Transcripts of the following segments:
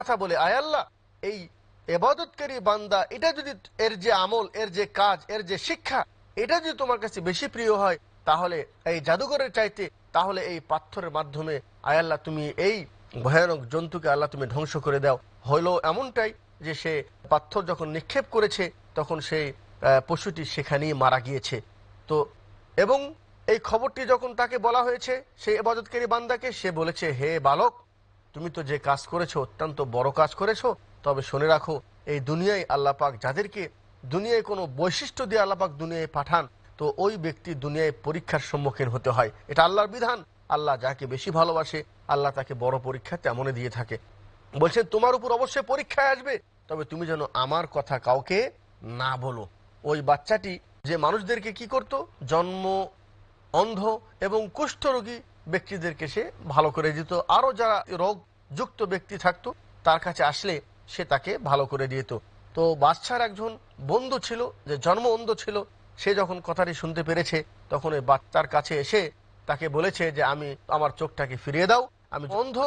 কথা বলে, আয় আল্লাহ, এই ইবাদতকারী বান্দা, এটা যদি এর যে আমল, এর যে কাজ, এর যে শিক্ষা, এটা যদি তোমার কাছে বেশি প্রিয় হয়, তাহলে এই জাদুঘরের চাইতে, তাহলে এই পাথরের মাধ্যমে আয় আল্লাহ তুমি এই ভয়ানক জন্তুকে আল্লাহ তুমি ধ্বংস করে দাও। হইলো এমনটাই যে সে পাথর যখন নিক্ষেপ করেছে, তখন সেই পশুটি সেখানেই মারা গিয়েছে। তো এবং এই খবরটি যখন তাকে বলা হয়েছে, সেই ইবাদতকারী বান্দাকে, সে বলেছে, হে বালক, তুমি তো যে কাজ করেছো অত্যন্ত বড় কাজ করেছো, তবে শুনে রাখো, এই দুনিয়ায় আল্লাহ পাক যাদেরকে দুনিয়ায় কোনো বৈশিষ্ট্য দিয়ে আল্লাহ পাক দুনিয়ায় পাঠান, তো ওই ব্যক্তি দুনিয়ায় পরীক্ষার সম্মুখীন হতে হয়। এটা আল্লাহর বিধান। আল্লাহ যাকে বেশি ভালোবাসে, আল্লাহ তাকে বড় পরীক্ষা তেমনই দিয়ে থাকে। বলছেন, তোমার উপর অবশ্যই পরীক্ষায় আসবে, তবে তুমি যেন আমার কথা কাউকে না বলো। ওই বাচ্চাটি যে মানুষদেরকে কি করত, জন্ম অন্ধ এবং কুষ্ঠরোগী ব্যক্তিদেরকে সে ভালো করে দিত। আরো যারা রোগ যুক্ত ব্যক্তি থাকতো, তার কাছে আসলে সে তাকে ভালো করে দিত। তো বাচ্চার একজন বন্ধু ছিল যে জন্ম অন্ধ ছিল, সে যখন কথাটি শুনতে পেরেছে, তখন ওই বাচ্চার কাছে এসে তাকে বলেছে যে আমি আমার চোখটাকে ফিরিয়ে দাও, আমি অন্ধ,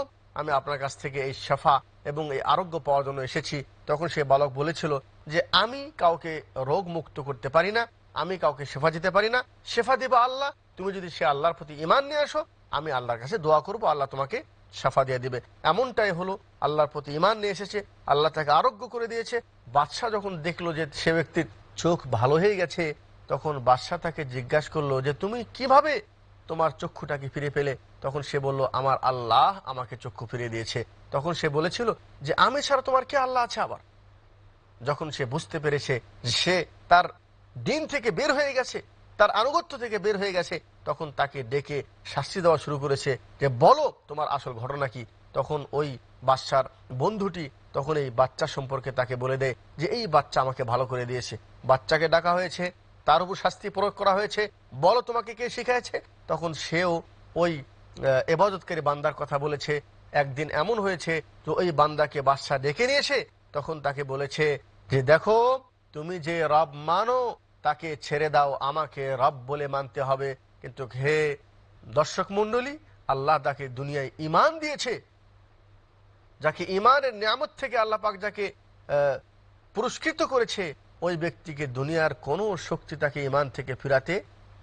আমি আপনার কাছ থেকে এই শাফা এবং এই আরোগ্য পাওয়ার জন্য এসেছি। তখন সে বালক বলেছিল যে আমি কাউকে রোগ মুক্ত করতে পারি না, আমি কাউকে শেফা দিতে পারি না, শেফা দেবা আল্লাহ। তুমি যদি সে আল্লাহর প্রতি ঈমান নিয়ে আসো, আমি আল্লাহর কাছে দোয়া করব, আল্লাহ তোমাকে শাফা দিয়ে দিবে। এমনটাই হলো, আল্লাহর প্রতি ঈমান নিয়ে এসেছে, আল্লাহ তাকে আরোগ্য করে দিয়েছে। বাদশাহ যখন দেখলো যে সে ব্যক্তির চোখ ভালো হয়ে গেছে, তখন বাদশাহ তাকে জিজ্ঞাসা করলো যে তুমি কিভাবে তোমার চক্ষুটাকে ফিরে পেলে? তখন সে বলল, আমার আল্লাহ আমাকে চক্ষু ফিরিয়ে দিয়েছে। তখন সে বলেছিল যে আমি ছাড়া তোমার কে আল্লাহ আছে আবার? যখন সে বুঝতে পেরেছে সে তার দিন থেকে বের হয়ে গেছে, তার আনুগত্য থেকে বের হয়ে গেছে, তখন তাকে ডেকে শাস্তি দেওয়া শুরু করেছে যে বলো তোমার আসল ঘটনা কি। তখন ওই বাচ্চার বন্ধুটি তখন এই বাচ্চা সম্পর্কে তাকে বলে দেয় যে এই বাচ্চা আমাকে ভালো করে দিয়েছে। বাচ্চাকে ডাকা হয়েছে, তার উপর শাস্তি প্রয়োগ করা হয়েছে, বলো তোমাকে কে শিখাইছে। তখন সেও ওই ইবাদতকারী বান্দার কথা বলেছে। একদিন এমন হয়েছে যে ওই বান্দাকে বাদশা ডেকে নিয়েছে, তখন তাকে বলেছে যে দেখো, তুমি যে রব মানো তাকে ছেড়ে দাও, আমাকে রব বলে মানতে হবে। কিন্তু হে দর্শক মন্ডলী, আল্লাহ তাকে দুনিয়ায় ঈমান দিয়েছে, যাকে ঈমানের নিয়ামত থেকে আল্লাহ পাক যাকে পুরস্কৃত করেছে, ওই ব্যক্তিকে দুনিয়ার কোনো শক্তি তাকে ঈমান থেকে ফিরাতে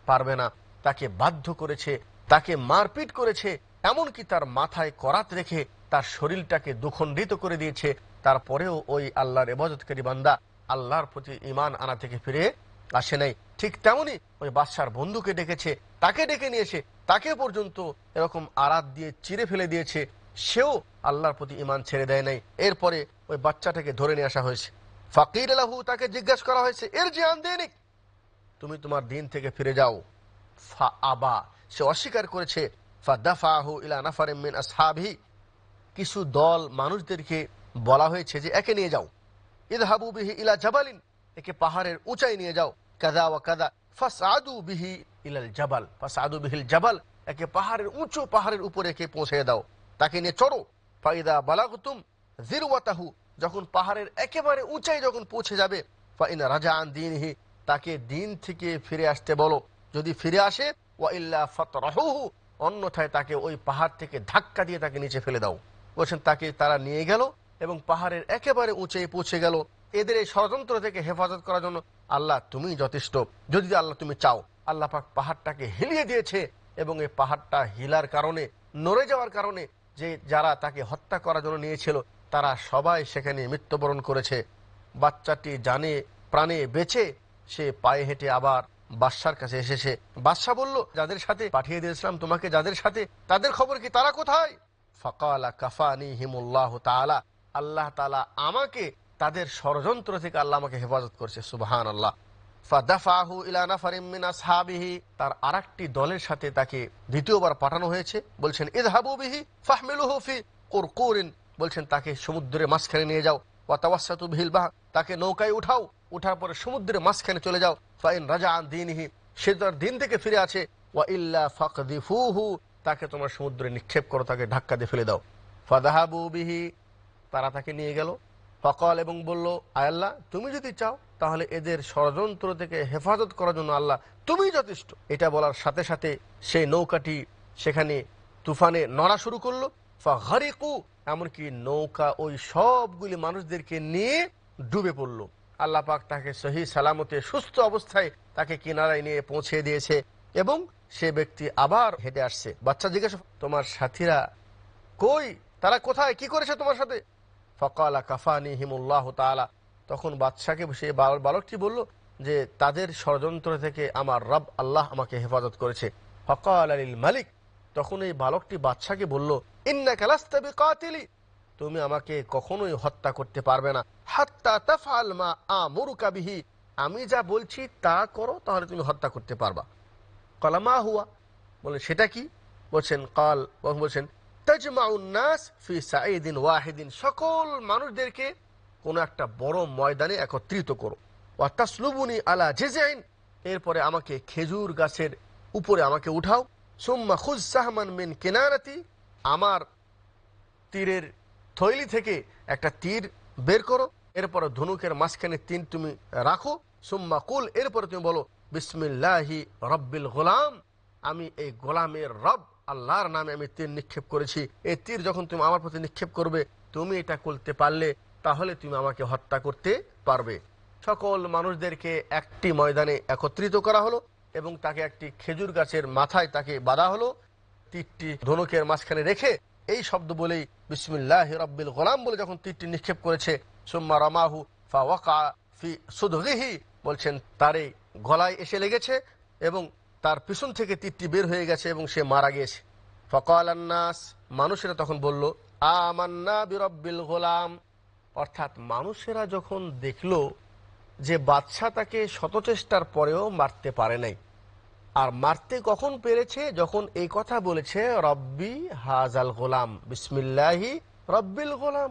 পারবে না। তাকে বাধ্য করেছে, তাকে মারপিট করেছে, এমনকি তার মাথায় করাত রেখে তার শরীরটাকে দুখণ্ডিত করে দিয়েছে। তারপরেও ওই আল্লাহর ইবাদতকারী বান্দা আল্লাহর প্রতি ঈমান আনা থেকে ফিরে আসে নাই। ঠিক তেমনি ওই বাদশার বন্ধুকে ডেকেছে, তাকে ডেকে নিয়েছে, তাকে পর্যন্ত এরকম আরাত দিয়ে চিরে ফেলে দিয়েছে, সেও আল্লাহর প্রতি ঈমান ছেড়ে দেয় নাই। এরপরে ওই বাচ্চাটাকে ধরে নিয়ে আসা হয়েছে, ফাকির লাহু, তাকে জিজ্ঞাসা করা হয়েছে, এর যে আনদেনিক, তুমি তোমার দিন থেকে ফিরে যাও। ফা আবা, সে অস্বীকার করেছে। ফাদাফাহু ইলা নাফারিম মিন আসহাবিহি, কিছু দল মানুষদেরকে বলা হয়েছে যে একে নিয়ে যাও, ইযহাবু বিহি ইলা জাবালিন, একে পাহাড়ের উঁচাই নিয়ে যাও, কাযা ওয়া কাযা, ফাসআদু বিহি ইলাল জাবাল, ফাসআদু বিহিল জাবাল, একে পাহাড়ের উঁচু পাহাড়ের উপরে একে পৌঁছে দাও, তাকে নিয়ে চড়ো। ফাইদা বালাগতুম যিরওয়াতাহু, যখন পাহাড়ের একেবারে উঁচাই যখন পৌঁছে যাবে, ফাইন রাজা আন দীনিহি, তাকে দিন থেকে ফিরে আসতে বলো, যদি ফিরে আসে, ওয়া ইল্লা ফাতরাহুহু, অন্যথায় তাকে ওই পাহাড় থেকে ধাক্কা দিয়ে তাকে নিচে ফেলে দাও। বলছেন তাকে তারা নিয়ে গেল এবং পাহাড়ের একেবারে উঁচে পৌঁছে গেল। এদের এই ষড়যন্ত্র থেকে হেফাজত করার জন্য আল্লাহ তুমি যথেষ্ট, যদি আল্লাহ তুমি চাও। আল্লাহ পাক পাহাড়টাকে হিলিয়ে দিয়েছে এবং এই পাহাড়টা হিলার কারণে, নড়ে যাওয়ার কারণে, যে যারা তাকে হত্যা করার জন্য নিয়েছিল তারা সবাই সেখানে মৃত্যুবরণ করেছে। বাচ্চাটি জানে প্রাণে বেঁচে সে পায়ে হেঁটে আবার বাদশার কাছে এসেছে। বাদশা বলল, যাদের সাথে পাঠিয়ে দিয়েছিলাম তোমাকে, যাদের সাথে, তাদের খবর কি, তারা কোথায়? ফাকালা কাফানিহিমুল্লাহু তাআলা, আল্লাহ তাআলা আমাকে তাদের ষড়যন্ত্র থেকে আল্লাহ আমাকে হেফাজত করছে। সুবহানাল্লাহ। ফাদাফাহু ইলা নাফারিম মিন আসহাবিহি, তার আরেকটি দলের সাথে তাকে দ্বিতীয়বার পাঠানো হয়েছে। বলছেন ইযহাবু বিহি ফাহমিলুহু ফি কুরকুরিন, বলছেন তাকে সমুদ্রের মাঝখানে নিয়ে যাও। ওয়া তাওয়াসসাতু বিহিল বাহর, তাকে নৌকায় উঠাও, উঠার পরে সমুদ্রের মাঝখানে চলে যাও। ফাইন রাজা আন দীনিহি, সে তার দিন থেকে ফিরে আছে, ওয়া ইল্লা ফাকযিফুহু, তাকে তোমার সমুদ্রে নিক্ষেপ করো, তাকে ধাক্কা দিয়ে ফেলে দাও। ফাযাহাবু বিহি, তারা তাকে নিয়ে গেল। ফাকাল, এবং বলল, আয় আল্লাহ, তুমি যদি চাও তাহলে এদের ষড়যন্ত্র থেকে হেফাজত করার জন্য আল্লাহ তুমি যথেষ্ট। এটা বলার সাথে সাথে সেই নৌকাটি সেখানে তুফানে নড়া শুরু করলো। ফাগারিকু, এমনকি নৌকা ওই সবগুলি মানুষদেরকে নিয়ে ডুবে পড়ল। আল্লাহ পাক তাকে সহি সালামতে সুস্থ অবস্থায় তাকে কিনারায় নিয়ে পৌঁছে দিয়েছে এবং সে ব্যক্তি আবার হেঁটে আসছে। বাচ্চা জিজ্ঞাসা, তোমার সাথীরা কই, তারা কোথায়, কি করেছে তোমার সাথে? ফাকালা কাফানিহিমুল্লাহ তাআলা, তখন বাদশাকে সেই বালকটি বলল যে তাদের ষড়যন্ত্র থেকে আমার রব আল্লাহ আমাকে হেফাজত করেছে। ফাকালা লিল মালিক, তখন এই বালকটি বাদশাকে বলল, ইন্নাকা লাস্তা বিকাতিলি, তুমি আমাকে কখনোই হত্যা করতে পারবে না, হাত্তা তাফআল মা আমুরুকা বিহি, আমি যা বলছি তা করো, তাহলে তুমি হত্যা করতে পারবা। ক্বালা মা হুয়া, বলেন সেটা কি? বলছেন তাজমাউন নাস ফি সাঈদিন ওয়াহিদিন, সকল মানুষদেরকে কোন একটা বড় ময়দানে একত্রিত করো। ওয়া তাসলুবুনি আলা জিজইন, এরপরে আমাকে খেজুর গাছের উপরে আমাকে উঠাও। সুম্মা খুজ সাহমান মিন কিনারাতি, আমার তীরের থৈলি থেকে একটা তীর বের করো, এরপরে ধনুকের মাঝখানে তীর তুমি রাখো। সুম্মা কুল, এরপরে তুমি বলো বিসমিল্লাহি রব্বিল গোলাম, আমি এই গোলামের রব আল্লাহর নামে আমি তীর নিক্ষেপ করেছি। এই তীর যখন তুমি আমার প্রতি নিক্ষেপ করবে, তুমি এটা করতে পারলে তাহলে তুমি আমাকে হত্যা করতে পারবে। সকল মানুষদেরকে একটি ময়দানে একত্রিত করা হলো এবং তাকে একটি খেজুর গাছের মাথায় তাকে বাঁধা হলো। তীরটি ধনুকের মাঝখানে রেখে এই শব্দ বলেই বিসমিল্লাহি রব্বিল গোলাম বলে যখন তীরটি নিক্ষেপ করেছে, সুম্মা রামাহু ফাওয়াকা ফি সুদগিহি, বলছেন তারে গলায় এসে লেগেছে এবং তার পিছন থেকে তীরটি বের হয়ে গেছে এবং সে মারা গিয়েছে। ফাকালান নাস, মানুষেরা তখন বলল, আমান্না বিরব্বিল গোলাম, অর্থাৎ মানুষেরা যখন দেখল যে বাদশা তাকে শতচেষ্টার পরেও মারতে পারে নাই, আর মারতে কখন পেরেছে, যখন এই কথা বলেছে রব্বি হাজাল গোলাম বিসমিল্লাহি রব্বিল গোলাম,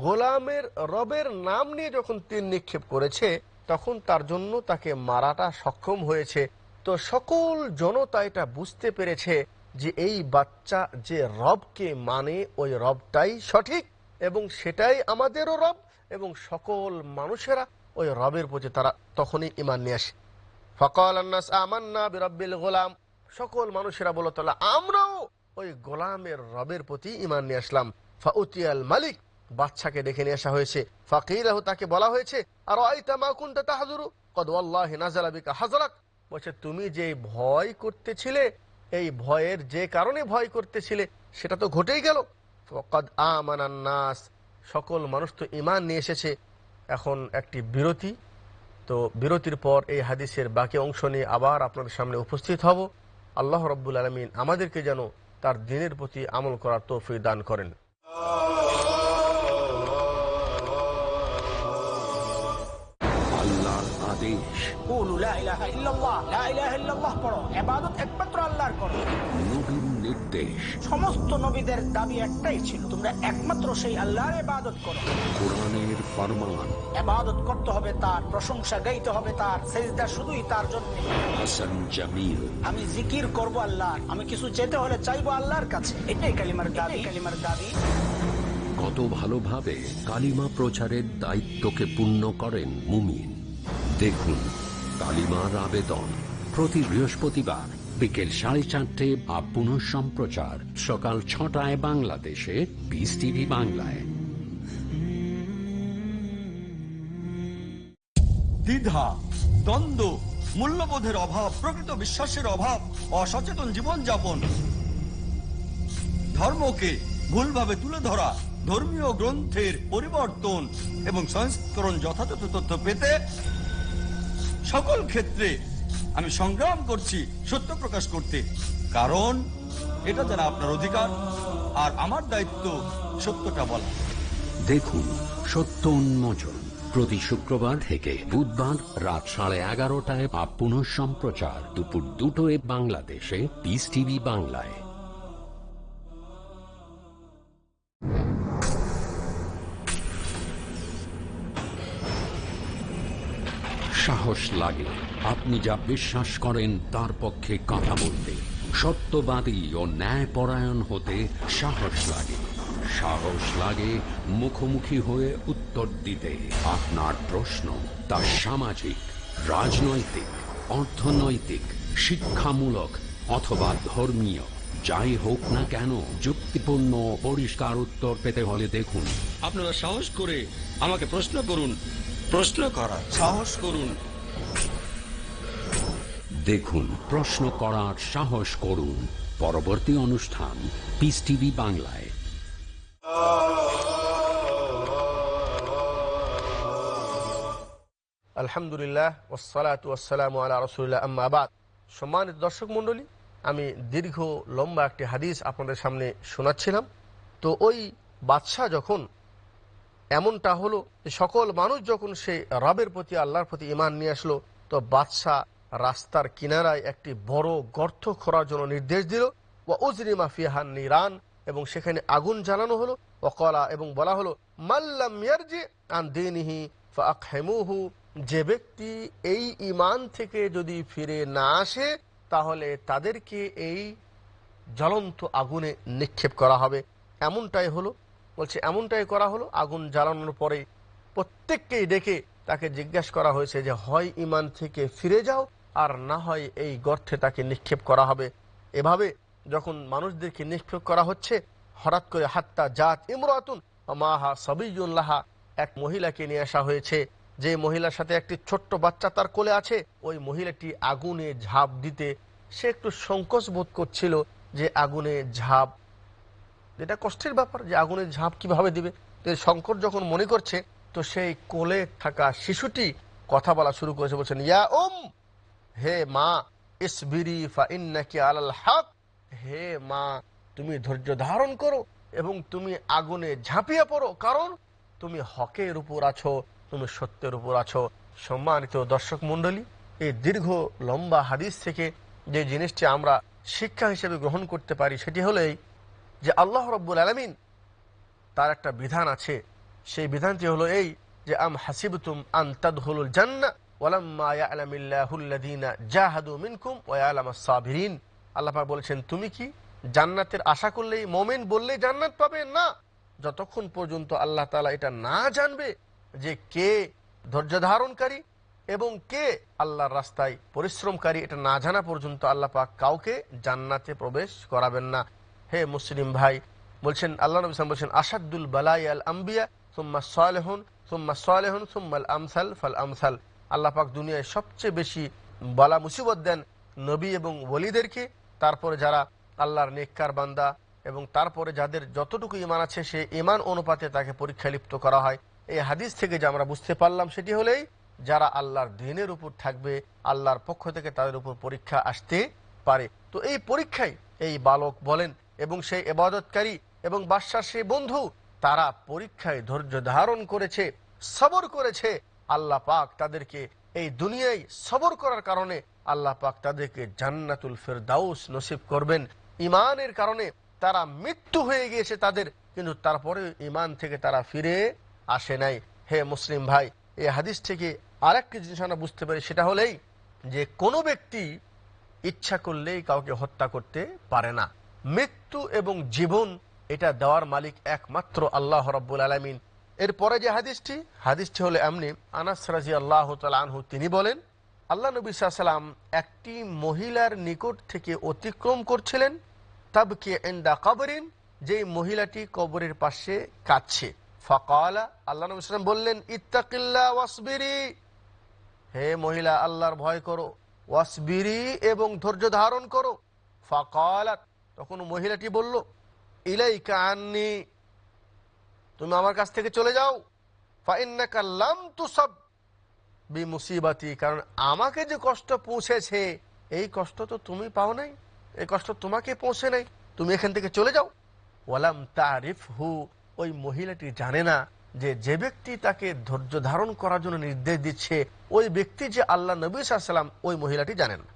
গোলামের রবের নাম নিয়ে যখন তীর নিক্ষেপ করেছে, তখন তার জন্য তাকে মারাটা সক্ষম হয়েছে। তো সকল জনতা এটা বুঝতে পেরেছে যে এই বাচ্চা যে রবকে মানে ওই রবটাই সঠিক এবং সেটাই আমাদেরও রব, এবং সকল মানুষেরা ওই রবের প্রতি তারা তখনই ঈমান নিয়ে আসে। ফাকালান নাস আমান্না বিরব্বিল গোলাম, সকল মানুষেরা বলল তাহলে আমরাও ওই গোলামের রবের প্রতি ঈমান নিয়ে আসলাম। ফাউতিয়াল মালিক, বাদশাকে ডেকে নিয়ে আসা হয়েছে। ফাকিরাহু, তাকে বলা হয়েছে, আর আইতা মা কুনতা তাহজুরু কদ ওয়াল্লাহি নাযালা বিকা হাযরাক, বলছে তুমি যে ভয় করতেছিলে, এই ভয়ের যে কারণে ভয় করতেছিলে সেটা তো ঘটেই গেল। ফাকাদ আমানান নাস, সকল মানুষ তো ঈমান নিয়ে এসেছে। এখন একটি বিরতি, তো বিরতির পর এই হাদিসের বাকি অংশ নিয়ে আবার আপনাদের সামনে উপস্থিত হব। আল্লাহ রাব্বুল আলামিন আমাদেরকে যেন তার দ্বীনের প্রতি আমল করার তৌফিক দান করেন। আল্লাহর আদেশ, নবীর নির্দেশ, সমস্ত নবীদের দাবি একটাই ছিল, তোমরা একমাত্র সেই আল্লাহর ইবাদত করো। কোরআনের ফরমান, ইবাদত করতে হবে তার, প্রশংসা গাইতে হবে তার, সিজদা শুধুই তার জন্য। হাসান জামিল, আমি জিকির করব আল্লাহর, আমি কিছু চেতে হলে চাইবো আল্লাহর কাছে, এটাই কালিমার দাবি। কালিমার দাবি কত ভালোভাবে কালিমা প্রচারের দায়িত্বকে পূর্ণ করেন মুমিন। দেখুন কালিমার আবেদন প্রতি বৃহস্পতিবার বিকেল 4:30 বা পুনঃ সম্প্রচার সকাল 6টায় বাংলাদেশে পিস টিভি বাংলায়। দ্বিধা, দ্বন্দ্ব, মূল্যবোধের অভাব, প্রকৃত বিশ্বাসের অভাব, অসচেতন জীবনযাপন, ধর্মকে ভুলভাবে তুলে ধরা, ধর্মীয় গ্রন্থের পরিবর্তন এবং সংস্করণ যথাযথ তথ্য পেতে সকল ক্ষেত্রে আমি সংগ্রাম করছি সত্য প্রকাশ করতে, কারণ এটা যেন আপনার অধিকার আর আমার দায়িত্ব সত্যটা বলা। দেখুন সত্য উন্মোচন প্রতি শুক্রবার থেকে বুধবার রাত 11:30টায় বা পুনঃ সম্প্রচার দুপুর 2টায় বাংলাদেশে পিস টিভি বাংলায়। সাহস লাগে আপনি যা বিশ্বাস করেন তার পক্ষে কথা বলতে, সত্যবাদী ও ন্যায়পরায়ণ হতে সাহস লাগে। সাহস লাগে মুখোমুখি হয়ে উত্তর দিতে আপনার প্রশ্ন, তা সামাজিক, রাজনৈতিক, অর্থনৈতিক, শিক্ষামূলক অথবা ধর্মীয়, যাই হোক না কেন, যুক্তিপূর্ণ পরিষ্কার উত্তর পেতে হলে দেখুন। আপনারা সাহস করে আমাকে প্রশ্ন করুন, প্রশ্ন করার সাহস করুন। দেখুন, প্রশ্ন করার সাহস করুন। পরবর্তী অনুষ্ঠান পিস টিভি বাংলায়। আলহামদুলিল্লাহ ওয়াসসালাতু ওয়াসসালামু আলা রাসূলিল্লাহ, আম্মা বাদ। সম্মানিত দর্শক মণ্ডলী, আমি দীর্ঘ লম্বা একটি হাদিস আপনাদের সামনে শোনাচ্ছিলাম। তো ওই বাদশাহ যখন এমনটা হলো যে সকল মানুষ যখন সেই রবের প্রতি, আল্লাহর প্রতি ঈমান নিয়ে আসলো, তো বাদশাহ রাস্তার কিনারায় একটি বড় গর্ত খোঁড়ার জন্য নির্দেশ দিল। ওয়া উজরিমা ফিহা নিরান, এবং সেখানে আগুন জ্বালানো হলো। ওয়াকালা, এবং বলা হলো, মাল্লাম ইয়ারজি আন দীনিহি ফাআকহিমুহু, যে ব্যক্তি এই ঈমান থেকে যদি ফিরে না আসে তাহলে তাদেরকে এই জ্বলন্ত আগুনে নিক্ষেপ করা হবে। এমনটাই হলো, বলছে এমনটাই করা হলো। আগুন জ্বালানোর পরে প্রত্যেককেই ডেকে তাকে জিজ্ঞাসা করা হয়েছে যে হয় ঈমান থেকে ফিরে যাও, আর না হয় এই গর্তে তাকে নিক্ষেপ করা হবে। এভাবে যখন মানুষদেরকে নিক্ষেপ করা হচ্ছে, হঠাৎ করে হাত্তা জাত ইমরাতুন মাহা সাবিয়ুন লাহা, এক মহিলাকে নিয়ে আসা হয়েছে, যে মহিলার সাথে একটি ছোট্ট বাচ্চা তার কোলে আছে। ওই মহিলাটি আগুনে ঝাঁপ দিতে সে একটু সংকোচ বোধ করছিল যে আগুনে ঝাঁপ, এটা কষ্টের ব্যাপার যে আগুনে ঝাঁপ কিভাবে দিবে। তো সংকট যখন মনে করছে, তো সেই কোলে থাকা শিশুটি কথা বলা শুরু করেছে, বলছেন, ইয়া হে মা, ইসবিরি ফা ইন্নাকি আলাল হক, হে মা তুমি ধৈর্য ধারণ করো এবং তুমি আগুনে ঝাঁপিয়ে পড়ো, কারণ তুমি হকের উপর আছো, তুমি সত্যের উপর আছো। সম্মানিত দর্শক মণ্ডলী, এই দীর্ঘ লম্বা হাদিস থেকে যে জিনিসটি আমরা শিক্ষা হিসেবে গ্রহণ করতে পারি সেটি হলেই যে আল্লাহ রাব্বুল আলামিন তার একটা বিধান আছে। সেই বিধানটি হলো এই যে আম হাসিবতুম আন তাদখুলুল জান্নাহ ওয়ালাম্মা ইয়ালামিল্লাহুল্লাযীনা জাহাদু মিনকুম ওয়া ইয়ালামাস সাবিরিন। আল্লাহ পাক বলেছেন, তুমি কি জান্নাতের আশা করলেই, মুমিন বললেই জান্নাত পাবে? না, যতক্ষণ পর্যন্ত আল্লাহ তাআলা এটা না জানবে যে কে ধৈর্য ধারণকারী এবং কে আল্লাহর রাস্তায় পরিশ্রমকারী, এটা না জানা পর্যন্ত আল্লাহ পাক কাউকে জান্নাতে প্রবেশ করাবেন না। হে মুসলিম ভাই, বলছেন আল্লাহ নবী সাল্লাল্লাহু আলাইহি ওয়াসাল্লাম বলছেন, আসাদুল বালাই আল আম্বিয়া সুম্মা সালেহুন সুম্মা সালেহুন সুম্মাল আমসাল ফাল আমসাল। আল্লাহ পাক দুনিয়ায় সবচেয়ে বেশি বালা মুসিবত দেন নবী এবং ওলিদেরকে, তারপরে যারা আল্লাহর নেককার বান্দা, এবং তারপরে যাদের যতটুকু ঈমান আছে সেই ঈমান অনুপাতে তাকে পরীক্ষা লিপ্ত করা হয়। এই হাদিস থেকে যে আমরা বুঝতে পারলাম সেটি হলেই যারা আল্লাহর দ্বীনের উপর থাকবে, আল্লাহর পক্ষ থেকে তাদের উপর পরীক্ষা আসতে পারে। তো এই পরীক্ষায় এই বালক বলেন এবং সেই ইবাদতকারী এবং বাদশার সেই বন্ধু, তারা পরীক্ষায় ধৈর্য ধারণ করেছে, সবর করেছে। আল্লাহ পাক তাদেরকে এই দুনিয়ায় সবর করার কারণে আল্লাহ পাক তাদেরকে জান্নাতুল ফেরদাউস নসিব করবেন। ঈমানের কারণে তারা মৃত্যু হয়ে গিয়েছে তাদের, কিন্তু তারপরে ঈমান থেকে তারা ফিরে আসে নাই। হে মুসলিম ভাই, এই হাদিস থেকে আরেকটি জিনিস আমরা বুঝতে পারি, সেটা হলেই যে কোনো ব্যক্তি ইচ্ছা করলেই কাউকে হত্যা করতে পারে না। মৃত্যু এবং জীবন এটা দেওয়ার মালিক একমাত্র আল্লাহ রাব্বুল আলামিন। এরপরে যে হাদিসটি হলো এমনি, আনাস রাদিয়াল্লাহু তাআলা আনহু তিনি বলেন, আল্লাহ নবী সাল্লাল্লাহু আলাইহি ওয়াসাল্লাম একটি মহিলার নিকট থেকে অতিক্রম করছিলেন, তাবকি ইনদা কবরিন, যেই মহিলাটি কবরের পাশে কাঁদছে। ফাকালা, আল্লাহ নবী সাল্লাল্লাহু আলাইহি ওয়াসাল্লাম বললেন, ইত্তাকিল্লাহ ওয়াসবিরি, হে মহিলা আল্লাহর ভয় করো, ওয়াসবিরি, এবং ধৈর্য ধারণ করো। ফাকালাত, তখন মহিলাটি বলল, ইলাইকা আন্নি, তুমি আমার কাছ থেকে চলে যাও। ফাইন্নাকা লাম তুসাব বিমুসিবাতি, কারণ আমাকে যে কষ্ট পৌঁছেছে এই কষ্ট তো তুমি পাও নাই, এই কষ্ট তোমাকে পৌঁছে নাই, তুমি এখান থেকে চলে যাও। ওয়ালাম তারিফহু, ওই মহিলাটি জানে না যে যে ব্যক্তি তাকে ধৈর্য ধারণ করার জন্য নির্দেশ দিচ্ছে ওই ব্যক্তি যে আল্লাহ নবী সাল্লাল্লাহু আলাইহি ওয়াসাল্লাম, ওই মহিলাটি জানেন না।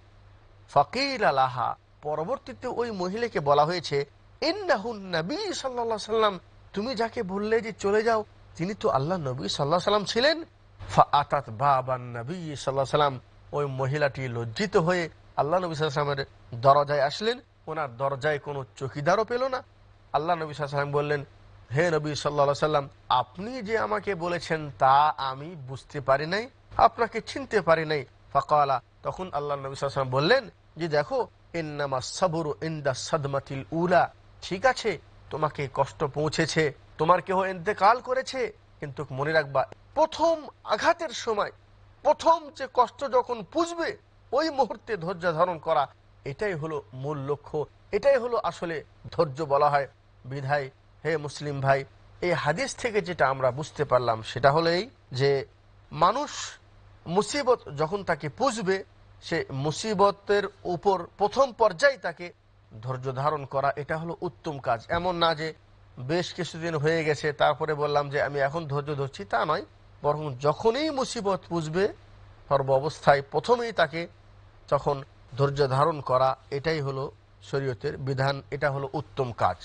ফাকিল আলাহা, পরবর্তীতে ওই মহিলাকে বলা হয়েছে, ইন্নাহুন নবী সাল্লাল্লাহু আলাইহি ওয়াসাল্লাম, তুমি যাকে বললে যে চলে যাও তিনি তো আল্লাহ নবী সাল্লাল্লাহু আলাইহি ওয়াসাল্লাম ছিলেন। ফাআতাত বাবান নবী সাল্লাল্লাহু আলাইহি ওয়াসাল্লাম, ওই মহিলাটি লজ্জিত হয়ে আল্লাহ নবী সাল্লাল্লাহু আলাইহি ওয়াসাল্লামের দরজায় আসলেন। ওনার দরজায় কোনো চৌকিদারও পেল না। আল্লাহ নবী সাল্লাল্লাহু আলাইহি ওয়াসাল্লাম বললেন, হে নবী সাল্লাল্লাহু আলাইহি ওয়াসাল্লাম, আপনি যে আমাকে বলেছেন তা আমি বুঝতে পারি নাই, আপনাকে চিনতে পারি নাই। ফাকালা, তখন আল্লাহ নবী সাল্লাল্লাহু আলাইহি ওয়াসাল্লাম বললেন যে দেখো, ইন্নামা সাবরু ইনদা সাদমাতিল উলা। ঠিক আছে, তোমাকে কষ্ট পৌঁছেছে, তোমার কেহ ইন্তেকাল করেছে, কিন্তু মনে রাখবা প্রথম আঘাতের সময়, প্রথম যে কষ্ট যখন পুষবে ওই মুহূর্তে ধৈর্য ধারণ করা, এটাই হলো মূল লক্ষ্য, এটাই হলো আসলে ধৈর্য বলা হয়। বিধায় হে মুসলিম ভাই, এই হাদিস থেকে যেটা আমরা বুঝতে পারলাম সেটা হলেই যে মানুষ মুসিবত যখন তাকে পুষবে, সে মুসিবতের উপর প্রথম পর্যায়ে তাকে ধৈর্য ধারণ করা, এটা হলো উত্তম কাজ। এমন না যে বেশ কিছুদিন হয়ে গেছে তারপরে বললাম যে আমি এখন ধৈর্য ধরছি, তা নয়। বরং যখনই মুসিবত পুষবে সর্ব অবস্থায় প্রথমেই তাকে তখন ধৈর্য ধারণ করা, এটাই হলো শরীয়তের বিধান, এটা হলো উত্তম কাজ।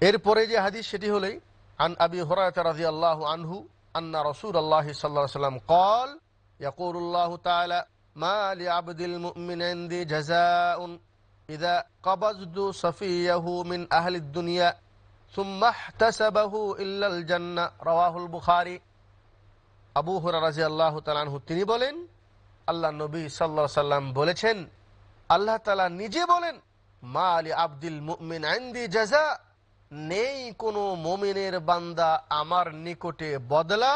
এরপরে যে হাদিস সেটি হলেই আন আবি হুরায়রা রাদিয়াল্লাহু আনহু আন্না রাসূলুল্লাহ সাল্লাল্লাহু আলাইহি ওয়াসাল্লাম قال يقول الله تعالى ما لعبد المؤمن عندي جزاء إذا قبضت صفيه من أهل الدنيا ثم احتسبه إلا الجنة رواه البخاري। আবু হুরায়রা রাদিয়াল্লাহু তাআলা আনহু তিনি বলেন, আল্লাহ নবী সাল্লাল্লাহু আলাইহি ওয়াসাল্লাম বলেছেন, আল্লাহ তাআলা নিজে বলেন, মা লি আবদিল মুমিন ইনদি জাযা, নেই কোনো মুমিনের বান্দা আমার নিকটে বদলা,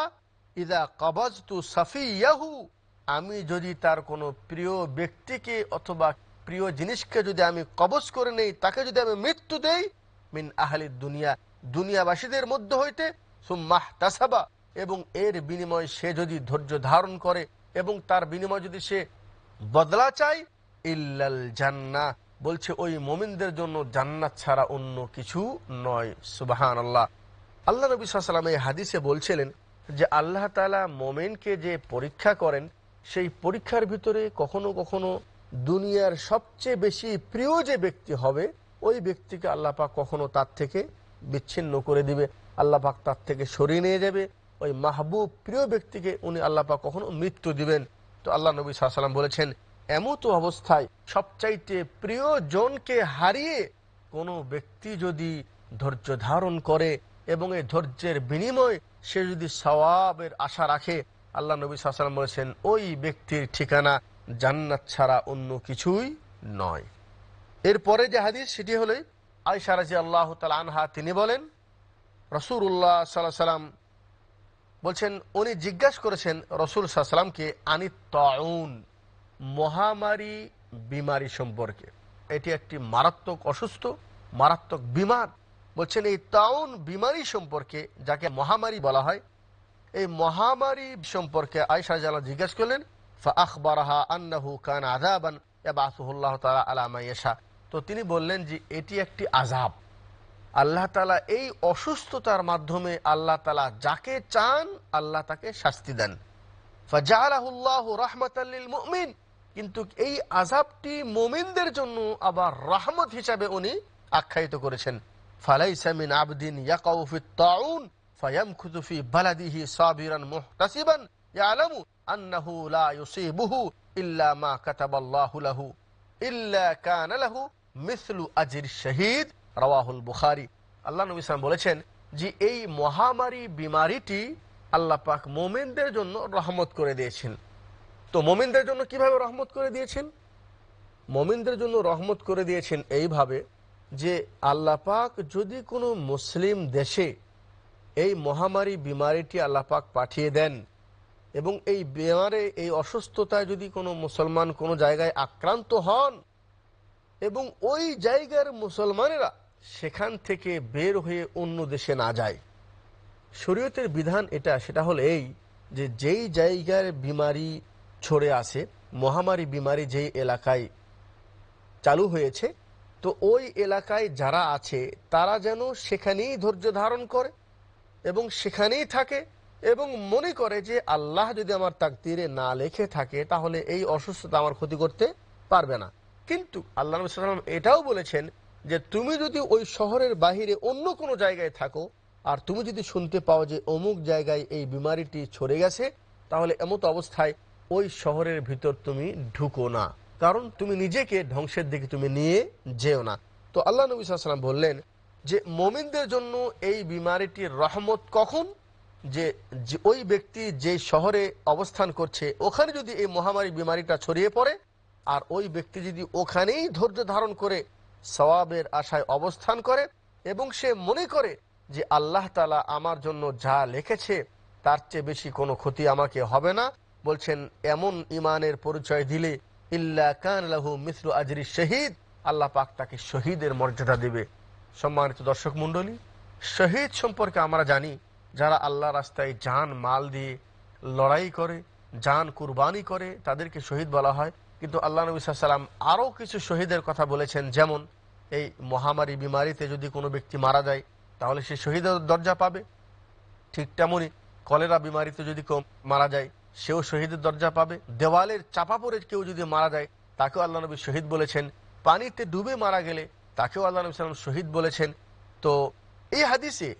ইদা কবজতু সাফিয়াহু, আমি যদি তার কোনো প্রিয় ব্যক্তিকে অথবা প্রিয় জিনিসকে যদি আমি কবজ করে নেই, তাকে যদি আমি মৃত্যু দেই, মিন আহলি দুনিয়া, দুনিয়াবাসীদের মধ্য হইতে, সুম্মাহ তাসাবা, এবং এর বিনিময়ে সে যদি ধৈর্য ধারণ করে এবং তার বিনিময়ে যদি সে বদলা চায়, ইল্লাল জান্নাহ, বলছে ওই মুমিনদের জন্য জান্নাত ছাড়া অন্য কিছু নয়। সুবহানাল্লাহ। আল্লাহ নবী সাল্লাল্লাহু আলাইহি ওয়াসাল্লাম এই হাদিসে বলছিলেন যে আল্লাহ তাআলা মুমিনকে যে পরীক্ষা করেন, সেই পরীক্ষার ভিতরে কখনো কখনো দুনিয়ার সবচেয়ে বেশি প্রিয় যে ব্যক্তি হবে ওই ব্যক্তিকে আল্লাহ পাক কখনো তার থেকে বিচ্ছিন্ন করে দিবে, আল্লাহ পাক তার থেকে সরিয়ে নিয়ে যাবে। ওই মাহবুব প্রিয় ব্যক্তিকে উনি আল্লাহ পাক কখনো মৃত্যু দিবেন। তো আল্লাহ নবী সাল্লাল্লাহু আলাইহি ওয়াসাল্লাম বলেছেন, এমত অবস্থায় সবচাইতে প্রিয় জনকে হারিয়ে কোনো ব্যক্তি যদি ধৈর্য ধারণ করে এবং এই ধৈর্যের বিনিময়ে সে যদি সওয়াবের আশা রাখে, আল্লাহ নবী সাল্লাল্লাহু আলাইহি ওয়াসাল্লাম বলেছেন ওই ব্যক্তির ঠিকানা জান্নাত ছাড়া অন্য কিছুই নয়। এরপরে যে হাদিস সেটি হলো আয়েশা রাদিয়াল্লাহু তাআলা আনহা তিনি বলেন, রাসূলুল্লাহ সাল্লাল্লাহু আলাইহি ওয়াসাল্লাম বলছেন, উনি জিজ্ঞাসা করেছেন রাসূল সাল্লাল্লাহু আলাইহি ওয়াসাল্লামকে আনিত তাউন, মহামারী বিমারি সম্পর্কে। এটি একটি মারাত্মক অসুস্থ, মারাত্মক বিমার। বলছেন এই তাউন বিমারি সম্পর্কে, যাকে মহামারী বলা হয়, এই মহামারী সম্পর্কে আয়েশা রাদিয়াল্লাহু জিজ্ঞাসা করলেন, ফাআখবারাহা আন্নাহু কানা আযাবান ইয়াবআসুহুল্লাহু তাআলা আলা মা ইয়াশা। তো তিনি বললেন যে এটি একটি আযাব, আল্লাহ তাআলা এই অসুস্থতার মাধ্যমে আল্লাহ তাআলা যাকে চান আল্লাহ তাকে শাস্তি দেন। ফাজাআলাহুল্লাহু রাহমাতাল লিল মুমিন, কিন্তু এই আযাবটি মুমিনদের জন্য আবার রহমত হিসাবে উনি আখ্যায়িত করেছেন। ফালাইসা মিন আবদিন ইয়াকাউ ফিত তাউন ফায়ামকুতু ফি বালাদিহি সাবিরান মুহতাসিবান ইয়ালামু আন্নাহু লা ইউসিবুহু ইল্লা মা কাতাবাল্লাহু লাহু ইল্লা কানা লাহু মিসলু আজরিশ শাহীদ রাওয়াহুল বুখারী। আল্লাহ নবী সাল্লাল্লাহু আলাইহি ওয়াসাল্লাম বলেছেন যে এই মহামারী বিমারিটি আল্লাহ পাক মুমিনদের জন্য রহমত করে দিয়েছেন। তো মুমিনদের জন্য কিভাবে রহমত করে দিয়েছেন? মুমিনদের জন্য রহমত করে দিয়েছেন এইভাবে যে আল্লাহ পাক যদি কোনো মুসলিম দেশে এই মহামারী বিমারিটি আল্লাহ পাক পাঠিয়ে দেন এবং এই বিমারে এই অসুস্থতায় যদি কোনো মুসলমান কোনো জায়গায় আক্রান্ত হন এবং ওই জায়গার মুসলমানেরা সেখান থেকে বের হয়ে অন্য দেশে না যায়, শরীয়তের বিধান এটা, সেটা হলো এই যে যেই জায়গার বিমারি ছড়ে আছে, মহামারী বিমারি যেই এলাকায় চালু হয়েছে, তো ওই এলাকায় যারা আছে তারা যেন সেখানেই ধৈর্য ধারণ করে এবং সেখানেই থাকে এবং মনে করে যে আল্লাহ যদি আমার তাকদীরে না লেখে থাকে তাহলে এই অসুস্থতা আমার ক্ষতি করতে পারবে না। কিন্তু আল্লাহ নবী সাল্লাল্লাহু আলাইহি ওয়াসাল্লাম এটাও বলেছেন যে তুমি যদি ওই শহরের বাহিরে অন্য কোনো জায়গায় থাকো আর তুমি যদি শুনতে পাও যে অমুক জায়গায় এই বিমারিটি ছড়ে গেছে, তাহলে এমত অবস্থায় ওই শহরের ভিতর তুমি ঢুকো না, কারণ তুমি নিজেকে ধ্বংসের দিকে তুমি নিয়ে যেও না। তো আল্লাহ নবী সাল্লাল্লাহু আলাইহি ওয়াসাল্লাম বললেন যে মুমিনদের জন্য এই বিমারিটির রহমত কখন, যে ওই ব্যক্তি যে শহরে অবস্থান করছে ওখানে যদি এই মহামারী বিমারিটা ছড়িয়ে পড়ে, আর ওই ব্যক্তি যদি ওখানেই ধৈর্য ধারণ করে সওয়াবের আশায় অবস্থান করে এবং সে মনে করে যে আল্লাহ তাআলা আমার জন্য যা লিখেছে তার চেয়ে বেশি কোনো ক্ষতি আমাকে হবে না, বলছেন এমন ইমানের পরিচয় দিলে ইল্লা কান লাহু মিসলু আজরি শহীদ, আল্লাহ পাক তাকে শহীদের মর্যাদা দেবে। সম্মানিত দর্শক মণ্ডলী, শহীদ সম্পর্কে আমরা জানি যারা আল্লাহ রাস্তায় জান মাল দিয়ে লড়াই করে, জান কুরবানি করে, তাদেরকে শহীদ বলা হয়। কিন্তু আল্লাহ নবী সাল্লাল্লাহু আলাইহি ওয়াসাল্লাম আরও কিছু শহীদের কথা বলেছেন, যেমন এই মহামারী বিমারিতে যদি কোনো ব্যক্তি মারা যায় তাহলে সে শহীদের দরজা পাবে। ঠিক তেমনই কলেরা বিমারিতে যদি কেউ মারা যায় সেও শহীদের দরজা পাবে। দেওয়ালের চাপা পড়ে কেউ যদি মারা যায় তাকেও আল্লাহ নবী শহীদ বলেছেন। পানিতে ডুবে মারা গেলে তাকেও আল্লাহ নবী সাল্লাল্লাহু আলাইহি ওয়াসাল্লাম শহীদ বলেছেন। তো এই হাদিসে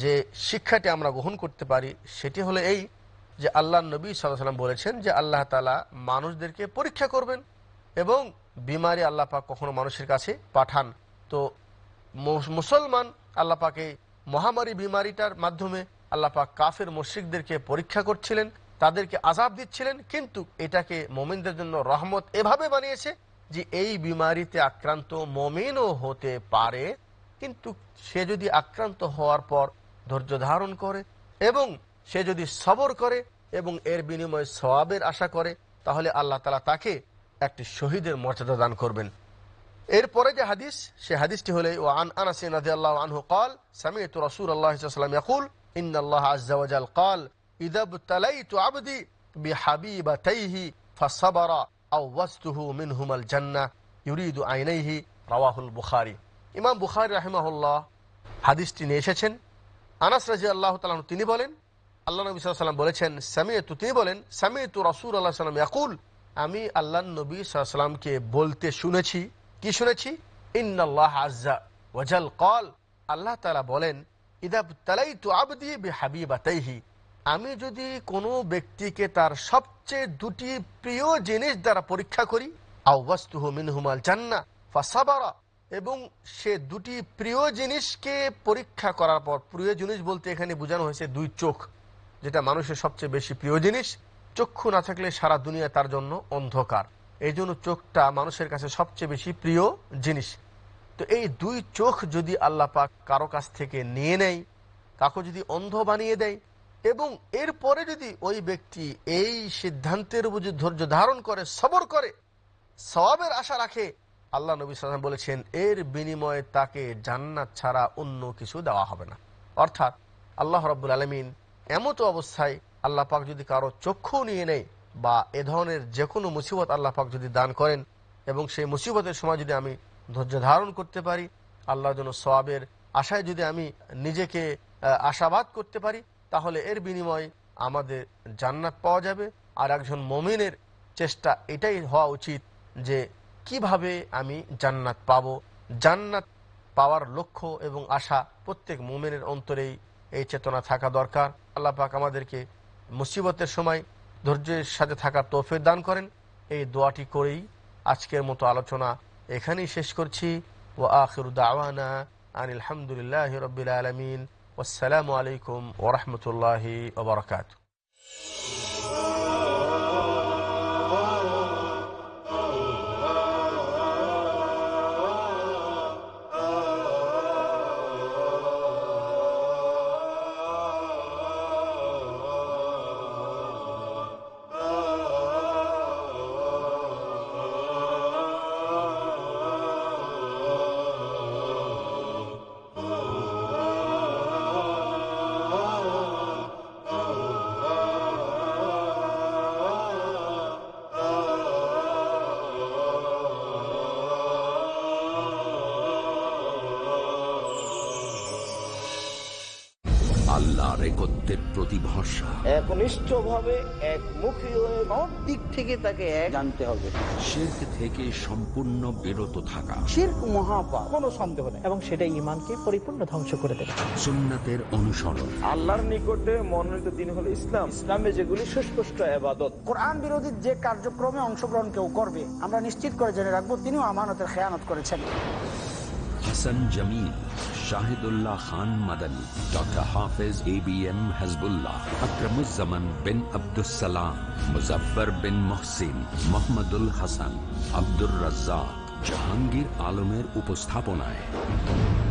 যে শিক্ষাটি আমরা গ্রহণ করতে পারি সেটি হলো এই যে আল্লাহ নবী সাল্লাল্লাহু আলাইহি ওয়াসাল্লাম বলেছেন যে আল্লাহ তাআলা মানুষদেরকে পরীক্ষা করবেন এবং বিমারি আল্লাহ পাক কখনো মানুষের কাছে পাঠান। তো মুসলমান আল্লাহ পাকে মহামারী বিমারিটার মাধ্যমে আল্লাহ পাক কাফের মুশরিকদেরকে পরীক্ষা করছিলেন, তাদেরকে আযাব দিচ্ছিলেন, কিন্তু এটাকে মুমিনদের জন্য রহমত এভাবে বানিয়েছে যে এই বিমারিতে আক্রান্ত মুমিনও হতে পারে, কিন্তু সে যদি আক্রান্ত হওয়ার পর ধৈর্য ধারণ করে এবং সে যদি সবর করে এবং এর বিনিময়ে সওয়াবের আশা করে তাহলে আল্লাহ তাআলা তাকে একটি শহীদের মর্যাদা দান করবেন। এরপরে যে হাদিস, সে হাদিসটি হলো ওয়ান আনাস রাদিয়াল্লাহু আনহু قال سمعت رسول الله صلى الله عليه وسلم يقول ان الله عز وجل قال اذا ابتليت عبدي بحبيبتيه فصبر عوضته منهما الجنه يريد عينيه رواه البخاري। ইমাম বুখারী রাহিমাহুল্লাহ হাদিসটি নিয়ে এসেছেন। আনাস রাদিয়াল্লাহু তাআলা তিনি বলেন আল্লাহ নবী সাল্লাল্লাহু আলাইহি ওয়াসাল্লাম বলেছেন তিনি বলেন সামি'তু রাসূলুল্লাহ সাল্লাল্লাহু আলাইহি ওয়াসাল্লাম ইয়াকুল, আমি আল্লাহর নবী সাল্লাল্লাহু আলাইহি ওয়াসাল্লামকে বলতে শুনেছি। কি শুনেছি? ইন্নাল্লাহ আযজা ওয়াজাল ক্বাল, আল্লাহ তাআলা বলেন ইযা বতালাইতু আবদি বিহাবিবাতাইহি, আমি যদি কোনো ব্যক্তিকে তার সবচেয়ে দুটি প্রিয় জিনিস দ্বারা পরীক্ষা করি, আওয়াসতুহু মিনহুমাল জান্নাহ ফাসাবারা, এবং সে দুটি প্রিয় জিনিসকে পরীক্ষা করার পর, প্রিয় জিনিস বলতে এখানে বোঝানো হয়েছে দুই চোখ, যেটা মানুষের সবচেয়ে বেশি প্রিয় জিনিস। চক্ষু না থাকলে সারা দুনিয়া তার জন্য অন্ধকার, এই জন্য চোখটা মানুষের কাছে সবচেয়ে বেশি প্রিয় জিনিস। তো এই দুই চোখ যদি আল্লাহ পাক কারো কাছ থেকে নিয়ে নেয়, কাউকে যদি অন্ধ বানিয়ে দেয়, এবং এরপরে যদি ওই ব্যক্তি এই সিদ্ধান্তের উপর ধৈর্য ধারণ করে, সবর করে, সওয়াবের আশা রাখে, আল্লাহ নবী সাল্লাল্লাহু আলাইহি ওয়াসাল্লাম বলেছেন এর বিনিময়ে তাকে জান্নাত ছাড়া অন্য কিছু দেওয়া হবে না। অর্থাৎ আল্লাহ রাব্বুল আলামিন এমত অবস্থায় আল্লাহ পাক যদি কারো চক্ষু নিয়ে নেয় বা এ ধরনের যে কোনো মুসিবত আল্লাহ পাক যদি দান করেন এবং সেই মুসিবতের সময় যদি আমি ধৈর্য ধারণ করতে পারি, আল্লাহর জন্য সওয়াবের আশায় যদি আমি নিজেকে আশাবাদ করতে পারি, তাহলে এর বিনিময়ে আমাদের জান্নাত পাওয়া যাবে। আর একজন মুমিনের চেষ্টা এটাই হওয়া উচিত যে কিভাবে আমি জান্নাত পাবো। জান্নাত পাওয়ার লক্ষ্য এবং আশা প্রত্যেক মুমিনের অন্তরেই এই চেতনা থাকা দরকার। আল্লাহ পাক আমাদেরকে মুসিবতের সময় ধৈর্যের সাথে থাকার তৌফিক দান করেন, এই দোয়াটি করেই আজকের মতো আলোচনা এখানেই শেষ করছি। ওয়া আখিরু দাওয়ানা আনিল হামদুলিল্লাহি রাব্বিল আলামিন, ওয়াসসালামু আলাইকুম ওয়া রাহমাতুল্লাহি ওয়া বারাকাতুহু। আল্লাহর একত্বের প্রতি ভরসা, একনিষ্ঠভাবে একমুখী হয়ে সব দিক থেকে তাকে এক জানতে হবে। শিরক থেকে সম্পূর্ণ বিরত থাকা, শিরক মহাপাপ, কোনো সন্দেহ নেই, এবং সেটা ঈমানকে পরিপূর্ণ ধ্বংস করে দেবে। সুন্নাতের অনুসরণ, আল্লাহর নিকটে মনোনীত দিন হলো ইসলাম। ইসলামে যেগুলি সুস্পষ্ট ইবাদত। কোরআন বিরোধী যে কার্যক্রমে অংশগ্রহণ কেউ করবে, আমরা নিশ্চিত করে জেনে রাখবো তিনিও আমানতের খেয়ানত করেছেন। হাসান জামিল, শাহিদুল্লাহ খান মাদানী, ডক্টর হাফেজ ABM হাসবুল্লাহ, আকরামুজ্জামান বিন আব্দুসসালাম, মুজফফর বিন মুহসিন, মোহাম্মদুল হাসান, আব্দুর রাজ্জাক, জাহাঙ্গীর আলমের উপস্থাপনায়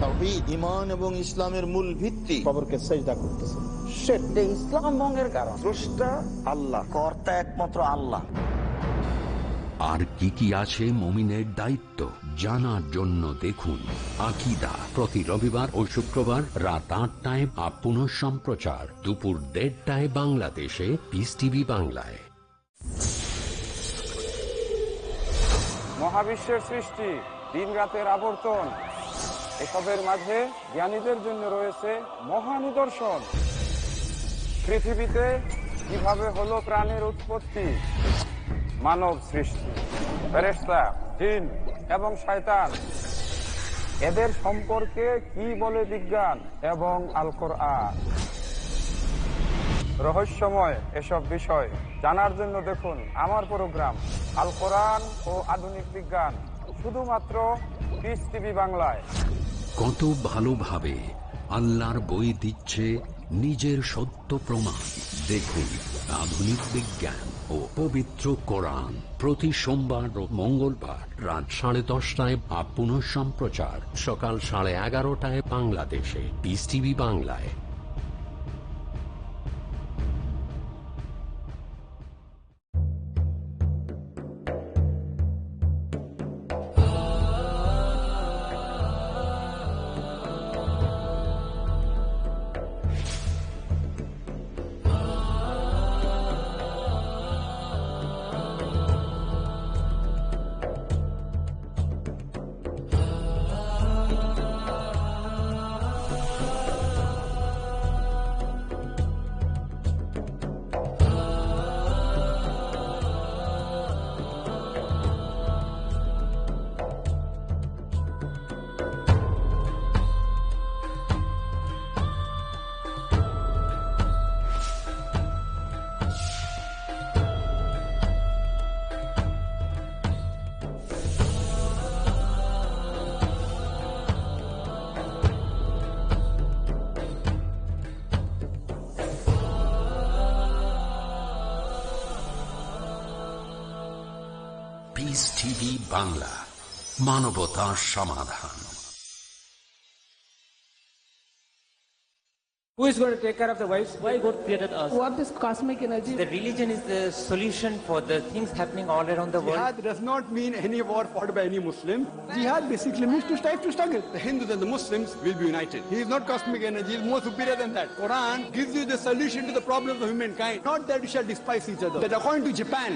তাওহীদ, ঈমান এবং ইসলামের মূল ভিত্তি। কবরকে সেজদা করতেছে, শিরক। এটা ইসলাম ভঙ্গের কারণ। স্রষ্টা আল্লাহ, কর্তা একমাত্র আল্লাহ। আর কি কি আছে মুমিনের দায়িত্ব জানার জন্য দেখুন আকীদা, প্রতি রবিবার ও শুক্রবার রাত ৮টায়, পুনঃ সম্প্রচার দুপুর ১:৩০টায় বাংলাদেশে পিস টিভি বাংলায়। মহাবিশ্বের সৃষ্টি, দিন রাতের আবর্তন, এসবের মাঝে জ্ঞানীদের জন্য রয়েছে মহা নিদর্শন। পৃথিবীতে কিভাবে হলো প্রাণের উৎপত্তি, মানব সৃষ্টি, ফেরেশতা, জিন এবং শয়তান, এদের সম্পর্কে কি বলে বিজ্ঞান এবং আল কোরআন। রহস্যময় এসব বিষয় জানার জন্য দেখুন আমার প্রোগ্রাম আল কোরআন ও আধুনিক বিজ্ঞান, শুধুমাত্র পিস টিভি বাংলায়। কত ভালোভাবে আল্লাহর বই দিচ্ছে নিজের সত্য প্রমাণ। দেখুন আধুনিক বিজ্ঞান ও পবিত্র কোরআন, প্রতি সোমবার ও মঙ্গলবার রাত 10:30টায়, পুনঃ সম্প্রচার সকাল 11:30টায় বাংলাদেশে পিস টিভি বাংলায়। পিস টিভি বাংলা, মানবতার সমাধান। Who is going to take care of the wives? Why God created us? What is cosmic energy? The religion is the solution for the things happening all around the world. Jihad does not mean any war fought by any Muslim. Jihad basically means to strive to struggle. The Hindus and the Muslims will be united. He is not cosmic energy, he is more superior than that. Quran gives you the solution to the problems of humankind. Not that you shall despise each other. That according to Japan,